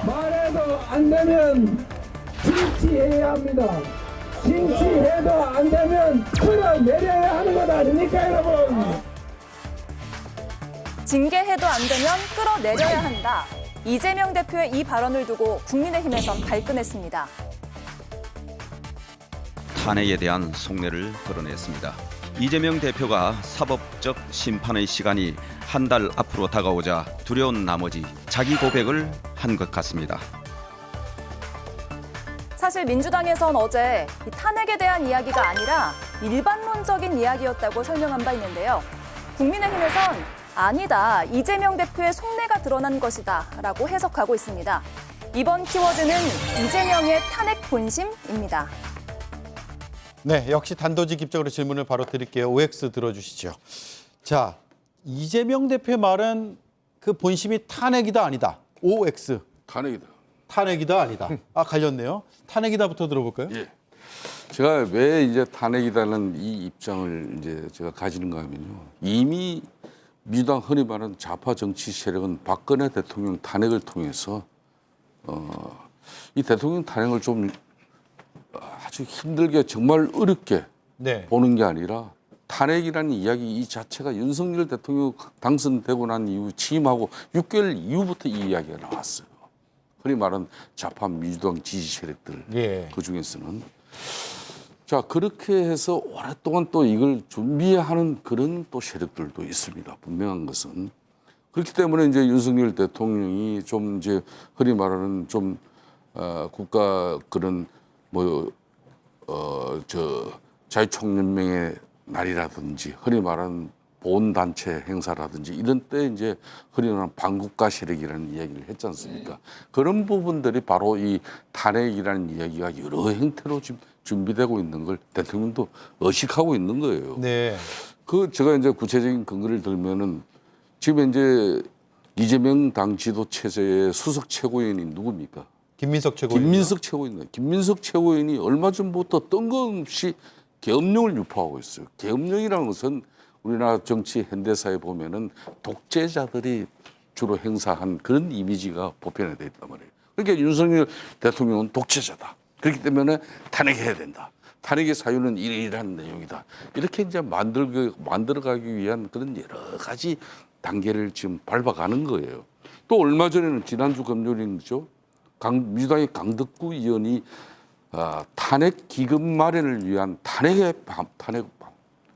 말해도 안 되면 징치해야 합니다. 징치해도 안 되면 끌어내려야 하는 것 아닙니까, 여러분? 징계해도 안 되면 끌어내려야 한다. 이재명 대표의 이 발언을 두고 국민의힘에선 발끈했습니다. 탄핵에 대한 속내를 드러냈습니다. 이재명 대표가 사법적 심판의 시간이 한 달 앞으로 다가오자 두려운 나머지 자기 고백을 한 것 같습니다. 사실 민주당에선 어제 이 탄핵에 대한 이야기가 아니라 일반론적인 이야기였다고 설명한 바 있는데요. 국민의힘에선 아니다, 이재명 대표의 속내가 드러난 것이다 라고 해석하고 있습니다. 이번 키워드는 이재명의 탄핵 본심입니다. 네, 역시 단도직입적으로 질문을 바로 드릴게요. OX 들어주시죠. 자, 이재명 대표의 말은 그 본심이 탄핵이다 아니다. OX. 탄핵이다. 탄핵이다 아니다. 아, 갈렸네요. 탄핵이다부터 들어볼까요? 예. 제가 왜 이제 탄핵이다는 이 입장을 이제 제가 가지는가 하면요. 이미 민주당 흔히 말하는 좌파 정치 세력은 박근혜 대통령 탄핵을 통해서 이 대통령 탄핵을 좀 아주 힘들게 정말 어렵게 네. 보는 게 아니라 탄핵이라는 이야기 이 자체가 윤석열 대통령 당선되고 난 이후 취임하고 6개월 이후부터 이 이야기가 나왔어요. 흔히 말하는 좌파 민주당 지지 세력들 예. 그중에서는 자 그렇게 해서 오랫동안 또 이걸 준비하는 그런 또 세력들도 있습니다. 분명한 것은 그렇기 때문에 이제 윤석열 대통령이 좀 이제 흔히 말하는 좀 국가 그런 자유총연맹의 날이라든지 흔히 말하는 보훈단체 행사라든지 이런 때 이제 흔히 말하는 반국가 세력이라는 이야기를 했지 않습니까? 그런 부분들이 바로 이 탄핵이라는 이야기가 여러 형태로 지금 준비되고 있는 걸 대통령도 의식하고 있는 거예요. 네. 그 제가 이제 구체적인 근거를 들면은 지금 이제 이재명 당 지도 체제의 수석 최고위원이 누굽니까? 김민석 최고위원. 김민석 최고위원. 김민석 최고위원이 얼마 전부터 뜬금없이 계엄령을 유포하고 있어요. 계엄령이라는 것은 우리나라 정치 현대사에 보면은 독재자들이 주로 행사한 그런 이미지가 보편화되어 있단 말이에요. 그러니까 윤석열 대통령은 독재자다. 그렇기 때문에 탄핵해야 된다. 탄핵의 사유는 이러이러한 내용이다. 이렇게 이제 만들어가기 위한 그런 여러 가지 단계를 지금 밟아가는 거예요. 또 얼마 전에는 지난주 금요일이죠. 민주당의 강덕구 의원이 탄핵 기금 마련을 위한 탄핵의 밤.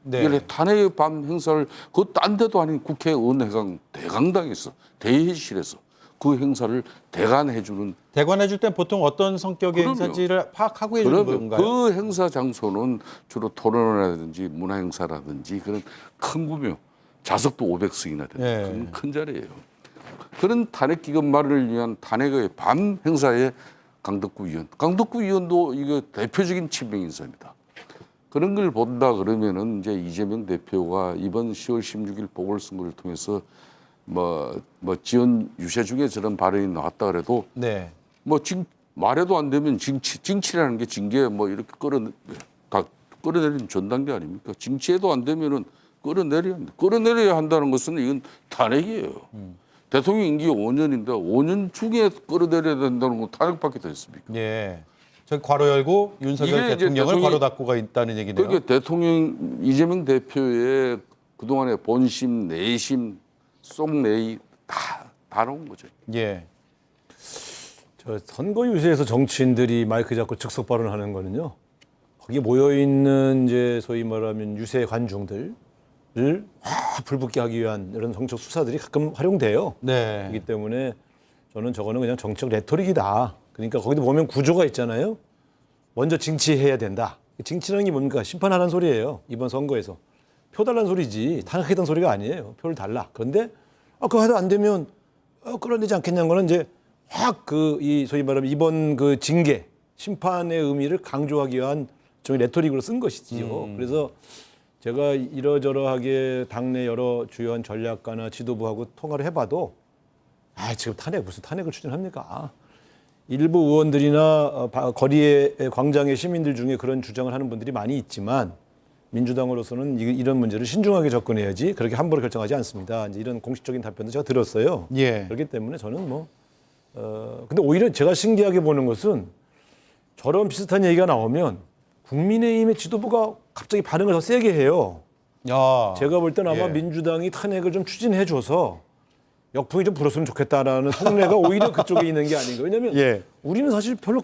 네. 이게 탄핵의 밤 행사를 그 딴 데도 아닌 국회의원회관 대강당에서 대회실에서 그 행사를 대관해주는 대관해줄 땐 보통 어떤 성격의 그럼요. 행사지를 파악하고 해주는 건가요? 그 행사 장소는 주로 토론회라든지 문화행사라든지 그런 큰 규모 좌석도 500석이나 되는 네. 그런 큰 자리예요. 그런 탄핵 기금 마련을 위한 탄핵의 밤 행사에 강덕구 의원도 이거 대표적인 친명 인사입니다. 그런 걸 본다 그러면은 이제 이재명 대표가 이번 10월 16일 보궐선거를 통해서 뭐 지원 유세 중에 저런 발언이 나왔다 그래도 네. 말해도 안 되면 징치라는 게 징계 뭐 이렇게 끌어내리는 전 단계 아닙니까? 징치해도 안 되면은 끌어내려야 한다는 것은 이건 탄핵이에요. 대통령 임기 5년인데 5년 중에 끌어내려야 된다는 건 탄핵밖에 더 있습니까? 예. 저 괄호 열고 윤석열 대통령을 괄호 닫고가 있다는 얘기네요. 그러니까 대통령 이재명 대표의 그동안의 본심, 내심, 속내이 다 나온 거죠. 예. 저 선거 유세에서 정치인들이 마이크 잡고 즉석 발언하는 거는요. 거기 모여 있는 이제 소위 말하면 유세 관중들을 불붙게 하기 위한 이런 정책 수사들이 가끔 활용돼요. 네. 그렇기 때문에 저는 저거는 그냥 정치적 레토릭이다. 그러니까 거기도 보면 구조가 있잖아요. 먼저 징치해야 된다. 징치라는 게 뭡니까? 심판하라는 소리예요. 이번 선거에서. 표 달라는 소리지 탄핵했던 소리가 아니에요. 표를 달라. 그런데 그거 하도 안 되면 끌어내지 않겠냐는 거는 이제 확 이 소위 말하면 이번 그 징계 심판의 의미를 강조하기 위한 좀 레토릭으로 쓴 것이지요. 그래서 제가 이러저러하게 당내 여러 주요한 전략가나 지도부하고 통화를 해봐도 지금 무슨 탄핵을 추진합니까? 일부 의원들이나 거리의 광장의 시민들 중에 그런 주장을 하는 분들이 많이 있지만 민주당으로서는 이런 문제를 신중하게 접근해야지 그렇게 함부로 결정하지 않습니다. 이제 이런 공식적인 답변도 제가 들었어요. 예. 그렇기 때문에 저는 근데 오히려 제가 신기하게 보는 것은 저런 비슷한 얘기가 나오면 국민의힘의 지도부가 갑자기 반응을 더 세게 해요. 야, 제가 볼 때는 아마 예. 민주당이 탄핵을 좀 추진해줘서 역풍이 좀 불었으면 좋겠다라는 속내가 오히려 그쪽에 있는 게 아닌가. 왜냐하면 예. 우리는 사실 별로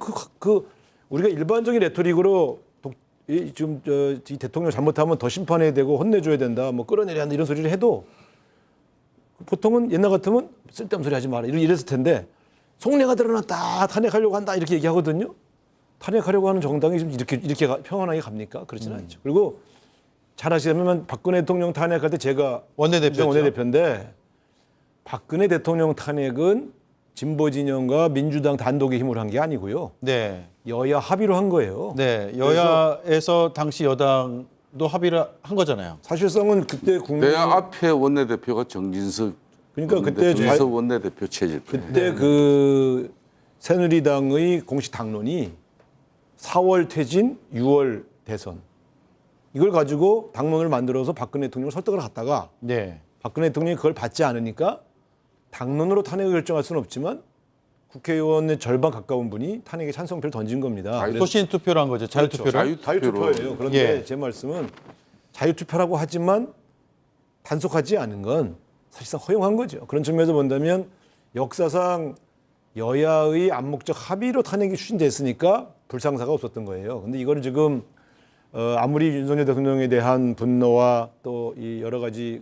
우리가 일반적인 레토릭으로 지금 이 대통령 잘못하면 더 심판해야 되고 혼내줘야 된다, 뭐 끌어내려야 한다 이런 소리를 해도 보통은 옛날 같으면 쓸데없는 소리 하지 마라 이랬을 텐데 속내가 드러났다, 탄핵하려고 한다 이렇게 얘기하거든요. 탄핵하려고 하는 정당이 좀 이렇게 평온하게 갑니까? 그렇지는 않죠. 그리고 잘 아시다면 박근혜 대통령 탄핵할 때 제가 원내대표죠. 원내대표인데 박근혜 대통령 탄핵은 진보 진영과 민주당 단독의 힘으로 한 게 아니고요. 네. 여야 합의로 한 거예요. 네. 여야에서 당시 여당도 합의를 한 거잖아요. 사실상은 그때 국민 내 앞에 원내대표가 정진석. 그러니까 그때 정진석 원내대표 체질. 그때 그 새누리당의 공식 당론이 4월 퇴진, 6월 대선 이걸 가지고 당론을 만들어서 박근혜 대통령을 설득을 갔다가 네. 박근혜 대통령이 그걸 받지 않으니까 당론으로 탄핵을 결정할 수는 없지만 국회의원의 절반 가까운 분이 탄핵에 찬성표를 던진 겁니다. 그래서 소신 투표로 한 거죠. 자유투표로. 자유투표예요. 그런데 예. 제 말씀은 자유투표라고 하지만 단속하지 않은 건 사실상 허용한 거죠. 그런 측면에서 본다면 역사상 여야의 암묵적 합의로 탄핵이 추진됐으니까 불상사가 없었던 거예요. 근데 이거를 지금 아무리 윤석열 대통령에 대한 분노와 또 이 여러 가지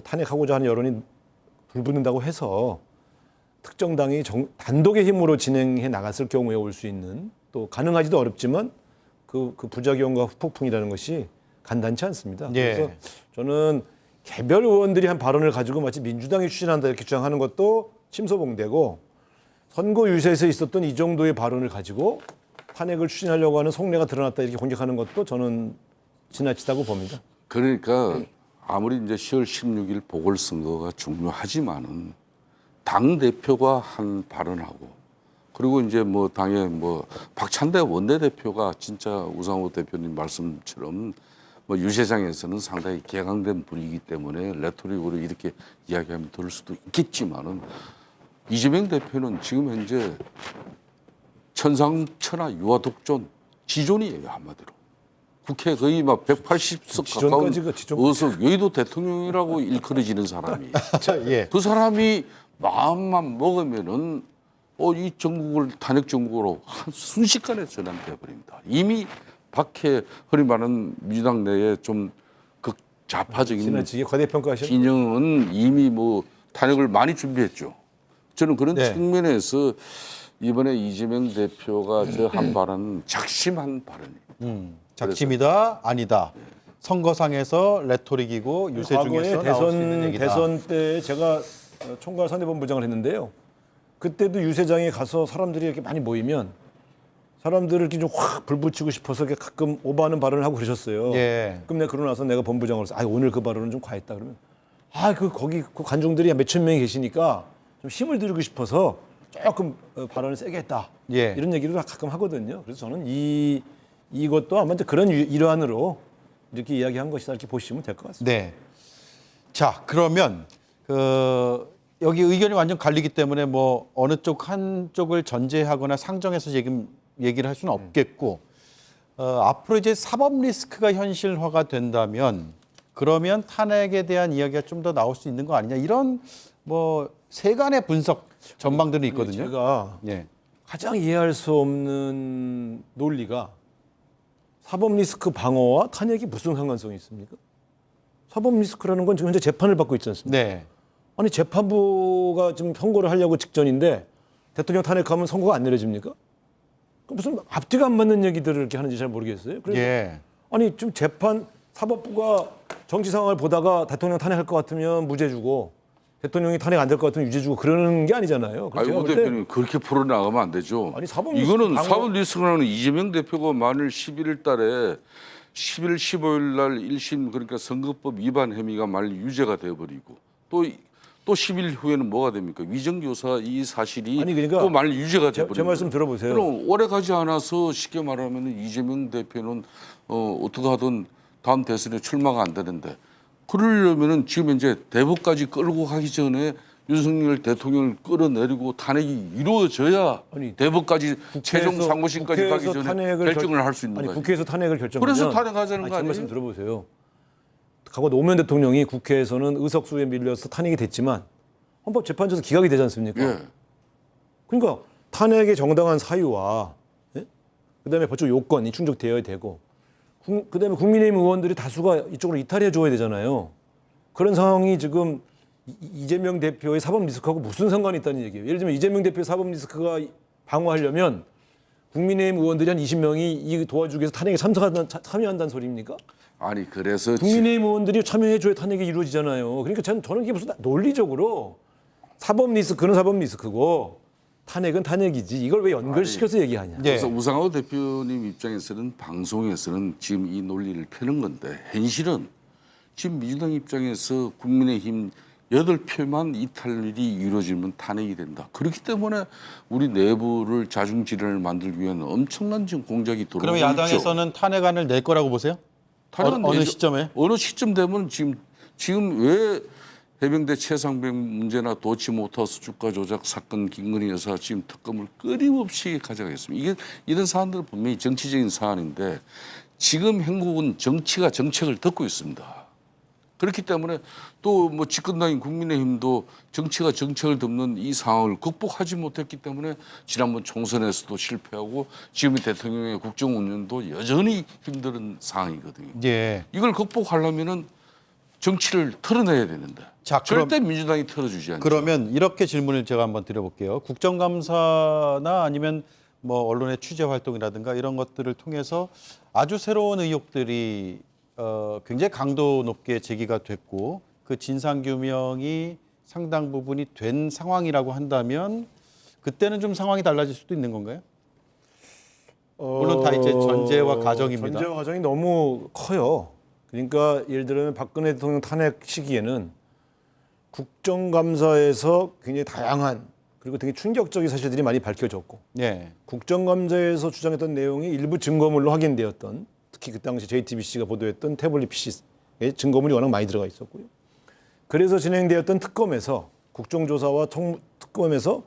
탄핵하고자 하는 여론이 불붙는다고 해서 특정 당이 단독의 힘으로 진행해 나갔을 경우에 올 수 있는 또 가능하지도 어렵지만 그 부작용과 후폭풍이라는 것이 간단치 않습니다. 예. 그래서 저는 개별 의원들이 한 발언을 가지고 마치 민주당이 추진한다 이렇게 주장하는 것도 침소봉대고 선거 유세에서 있었던 이 정도의 발언을 가지고 탄핵을 추진하려고 하는 속내가 드러났다 이렇게 공격하는 것도 저는 지나치다고 봅니다. 그러니까 아무리 이제 10월 16일 보궐선거가 중요하지만은 당 대표가 한 발언하고 그리고 이제 뭐 당의 뭐 박찬대 원내대표가 진짜 우상호 대표님 말씀처럼 뭐 유세장에서는 상당히 개강된 분이기 때문에 레토릭으로 이렇게 이야기하면 들을 수도 있겠지만은 이재명 대표는 지금 현재 천상천하 유아독존 지존이에요 한마디로. 국회 거의 막 180석 가까운 지존까지가 지존. 어서 여의도 대통령이라고 일컬어지는 사람이. 예. 그 사람이 마음만 먹으면은 이 정국을 탄핵 정국으로 한 순식간에 전환돼 버립니다. 이미 박해 흔히 말하는 민주당 내에 좀 극좌파적인 지나치게 과대평가하셨죠. 진영은 이미 뭐 탄핵을 많이 준비했죠. 저는 그런 네. 측면에서 이번에 이재명 대표가 저 한 발언은 작심한 발언이에요. 작심이다 아니다. 선거상에서 레토릭이고 유세 과거에 중에서 나올 수 있는 얘기다. 대선 때 제가 총괄 선대본부장을 했는데요. 그때도 유세장에 가서 사람들이 이렇게 많이 모이면 사람들을 이렇게 좀 확 불붙이고 싶어서 이렇게 가끔 오버하는 발언을 하고 그러셨어요. 예. 그럼 내가 그러고 나서 내가 본부장으로서 오늘 그 발언은 좀 과했다 그러면 거기 그 관중들이 몇천 명이 계시니까 좀 힘을 들이고 싶어서 조금 발언을 세게 했다. 예. 이런 얘기를 가끔 하거든요. 그래서 저는 이것도 아마 이제 그런 일환으로 이렇게 이야기한 것이다 이렇게 보시면 될 것 같습니다. 네. 자, 그러면 여기 의견이 완전 갈리기 때문에 뭐 어느 쪽 한쪽을 전제하거나 상정해서 얘기를 할 수는 없겠고 앞으로 이제 사법 리스크가 현실화가 된다면 그러면 탄핵에 대한 이야기가 좀 더 나올 수 있는 거 아니냐 이런 뭐 세간의 분석 전망들이 있거든요. 제가 예. 가장 이해할 수 없는 논리가 사법 리스크 방어와 탄핵이 무슨 상관성이 있습니까? 사법 리스크라는 건 지금 현재 재판을 받고 있지 않습니까? 네. 아니 재판부가 지금 선고를 하려고 직전인데 대통령 탄핵하면 선고가 안 내려집니까? 무슨 앞뒤가 안 맞는 얘기들을 이렇게 하는지 잘 모르겠어요. 그래서 예. 아니 지금 사법부가 정치 상황을 보다가 대통령 탄핵할 것 같으면 무죄 주고 대통령이 탄핵 안 될 것 같으면 유죄 주고 그러는 게 아니잖아요. 그래서 아니 제가 오 볼 때 대표님 그렇게 풀어나가면 안 되죠. 아니, 사법 리스크 이거는 방어- 사법 리스크라는 이재명 대표가 만일 11일 달에 11일 15일 날 1심 그러니까 선거법 위반 혐의가 만일 유죄가 되어버리고 또 10일 후에는 뭐가 됩니까? 위정교사 이 사실이 아니, 그러니까 또 만일 유죄가 제 되어버리고 말씀 들어보세요. 그럼 오래 가지 않아서 쉽게 말하면 이재명 대표는 어떻게 하든 다음 대선에 출마가 안 되는데 그러려면은 지금 이제 대법까지 끌고 가기 전에 윤석열 대통령을 끌어내리고 탄핵이 이루어져야 아니, 대법까지 최종 국회에서- 상고심까지 가기 국회에서 전에 탄핵을 결정을 할 수 있는 아니 거예요. 국회에서 탄핵을 결정하면 그래서 탄핵하자는 거 제 말씀 아니에요? 들어보세요. 과거 노무현 대통령이 국회에서는 의석수에 밀려서 탄핵이 됐지만 헌법재판소에서 기각이 되지 않습니까? 예. 그러니까 탄핵의 정당한 사유와 예? 그다음에 법적 요건이 충족되어야 되고 그다음에 국민의힘 의원들이 다수가 이쪽으로 이탈해 줘야 되잖아요. 그런 상황이 지금 이재명 대표의 사법 리스크하고 무슨 상관이 있다는 얘기예요. 예를 들면 이재명 대표의 사법 리스크가 방어하려면 국민의힘 의원들이 한 20명이 이 도와주기 위해서 탄핵에 참여한다는 소리입니까? 아니 그래서 국민의힘 의원들이 참여해줘야 탄핵이 이루어지잖아요. 그러니까 저는 이게 무슨 논리적으로 사법 리스크는 사법 리스크고 탄핵은 탄핵이지 이걸 왜 연결시켜서 얘기하냐. 예. 그래서 우상호 대표님 입장에서는 방송에서는 지금 이 논리를 펴는 건데 현실은 지금 민주당 입장에서 국민의힘 8표만 이탈이 이루어지면 탄핵이 된다. 그렇기 때문에 우리 내부를 자중질환을 만들기 위한 엄청난 지금 공작이 들어오고 그러면 있죠. 야당에서는 탄핵안을 낼 거라고 보세요? 어느 시점에? 어느 시점 되면 지금 왜 해병대 최상병 문제나 도치 모터스 주가 조작 사건 김건희 여사 지금 특검을 끊임없이 가져가겠습니다. 이게 이런 사안들은 분명히 정치적인 사안인데 지금 한국은 정치가 정책을 덮고 있습니다. 그렇기 때문에 또 뭐 집권당인 국민의힘도 정치가 정책을 덮는 이 상황을 극복하지 못했기 때문에 지난번 총선에서도 실패하고 지금 대통령의 국정 운영도 여전히 힘든 상황이거든요. 예. 이걸 극복하려면은 정치를 털어내야 되는데 자, 절대 민주당이 털어주지 않죠. 그러면 이렇게 질문을 제가 한번 드려볼게요. 국정감사나 아니면 뭐 언론의 취재 활동이라든가 이런 것들을 통해서 아주 새로운 의혹들이 굉장히 강도 높게 제기가 됐고 그 진상규명이 상당 부분이 된 상황이라고 한다면 그때는 좀 상황이 달라질 수도 있는 건가요? 물론 다 이제 전제와 가정입니다. 전제와 가정이 너무 커요. 그러니까 예를 들면 박근혜 대통령 탄핵 시기에는 국정감사에서 굉장히 다양한 그리고 되게 충격적인 사실들이 많이 밝혀졌고 예. 국정감사에서 주장했던 내용이 일부 증거물로 확인되었던 특히 그 당시 JTBC가 보도했던 태블릿 PC의 증거물이 워낙 많이 들어가 있었고요. 그래서 진행되었던 특검에서 국정조사와 특검에서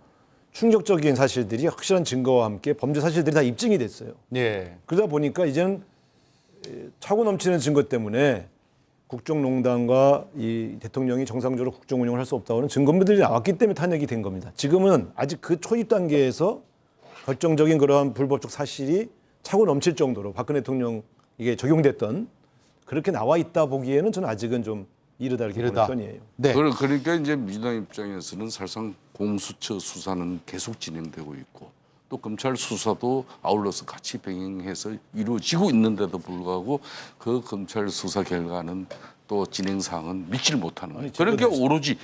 충격적인 사실들이 확실한 증거와 함께 범죄 사실들이 다 입증이 됐어요. 예. 그러다 보니까 이제는 차고 넘치는 증거 때문에 국정농단과 이 대통령이 정상적으로 국정 운영을 할 수 없다고는 증거물들이 나왔기 때문에 탄핵이 된 겁니다. 지금은 아직 그 초입 단계에서 결정적인 그러한 불법적 사실이 차고 넘칠 정도로 박근혜 대통령에게 적용됐던 그렇게 나와 있다 보기에는 저는 아직은 좀 이르다 이렇게 보는 편이에요. 네. 그러니까 이제 민주당 입장에서는 사실상 공수처 수사는 계속 진행되고 있고 또 검찰 수사도 아울러서 같이 병행해서 이루어지고 있는데도 불구하고 그 검찰 수사 결과는 또 진행 사항은 믿질 못하는 거예요. 그러니까 오로지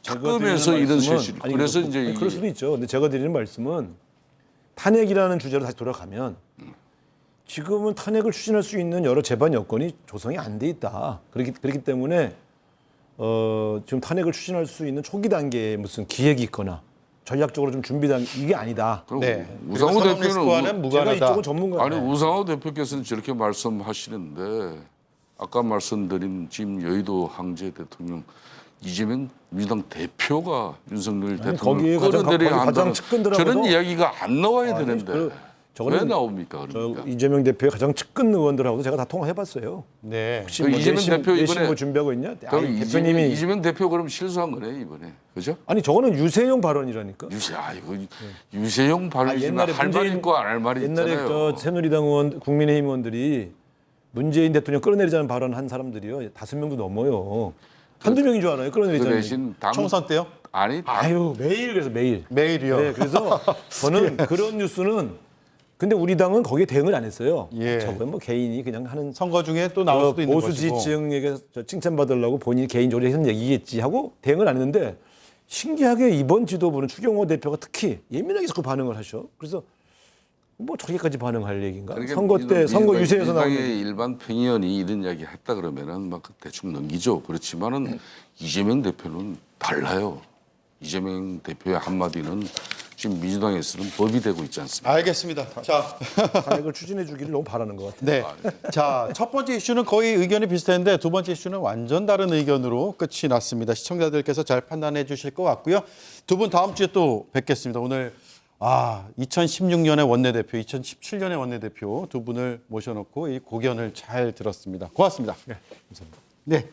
특검에서 이런 실실. 그래서 이제 그럴 수도 있죠. 근데 제가 드리는 말씀은 탄핵이라는 주제로 다시 돌아가면 지금은 탄핵을 추진할 수 있는 여러 재반 여건이 조성이 안 돼 있다. 그렇기 때문에 지금 탄핵을 추진할 수 있는 초기 단계에 무슨 기획이 있거나 전략적으로 좀 준비된 이게 아니다. 네. 우상호 그리고 대표는 리스크와는 제가 무관하다. 이쪽은 전문가예요. 아니 우상호 대표께서는 저렇게 말씀하시는데 아까 말씀드린 지금 여의도 황제 대통령 이재명 민주당 대표가 윤석열 거기에 대통령을 가장 끌어내려야 가장 한다는 측근들하고도- 저런 이야기가 안 나와야 되는데 저거는 왜 나옵니까? 그러니까. 이재명 대표의 가장 측근 의원들하고도 제가 다 통화해봤어요. 네. 혹시 그 뭐 이재명 대표 내심 이번에- 뭐 준비하고 있냐? 그럼 아니, 이재명, 대표님이 이재명 대표 그럼 실수한 거네 이번에 그죠? 아니 저거는 유세용 발언이라니까. 이거 유세용 발언이지만 할 말이 있고 안 할 말이 옛날에 있잖아요. 새누리당 의원, 국민의힘 의원들이 문재인 대통령 끌어내리자는 발언한 사람들이요 5명도 넘어요. 한두 명인 줄 알아요. 그 끌어내리자는. 대신 당 총선 때요? 아니 아유 매일 그래서 매일. 매일이요. 네, 그래서 저는 그런 뉴스는 근데 우리 당은 거기에 대응을 안 했어요. 예. 저건 뭐 개인이 그냥 하는 선거 중에 또 나올 수도 있는 보수 것이고. 지지층에게 칭찬받으려고 본인이 개인적으로 했는 얘기겠지 하고 대응을 안 했는데 신기하게 이번 지도부는 추경호 대표가 특히 예민하게 자꾸 반응을 하셔. 그래서 뭐 저기까지 반응할 얘기인가? 그러니까 선거 때 선거 유세에서 나온 민주당의 얘기. 일반 평의원이 이런 이야기 했다 그러면은 막 대충 넘기죠. 그렇지만은 이재명 대표는 달라요. 이재명 대표의 한마디는 지금 민주당에서는 법이 되고 있지 않습니까? 알겠습니다. 자, 탄핵을 추진해 주기를 너무 바라는 것 같아요. 네. 자, 첫 번째 이슈는 거의 의견이 비슷했는데 두 번째 이슈는 완전 다른 의견으로 끝이 났습니다. 시청자들께서 잘 판단해 주실 것 같고요. 두 분 다음 주에 또 뵙겠습니다. 오늘 2016년의 원내대표, 2017년의 원내대표 두 분을 모셔놓고 이 고견을 잘 들었습니다. 고맙습니다. 네, 감사합니다. 네.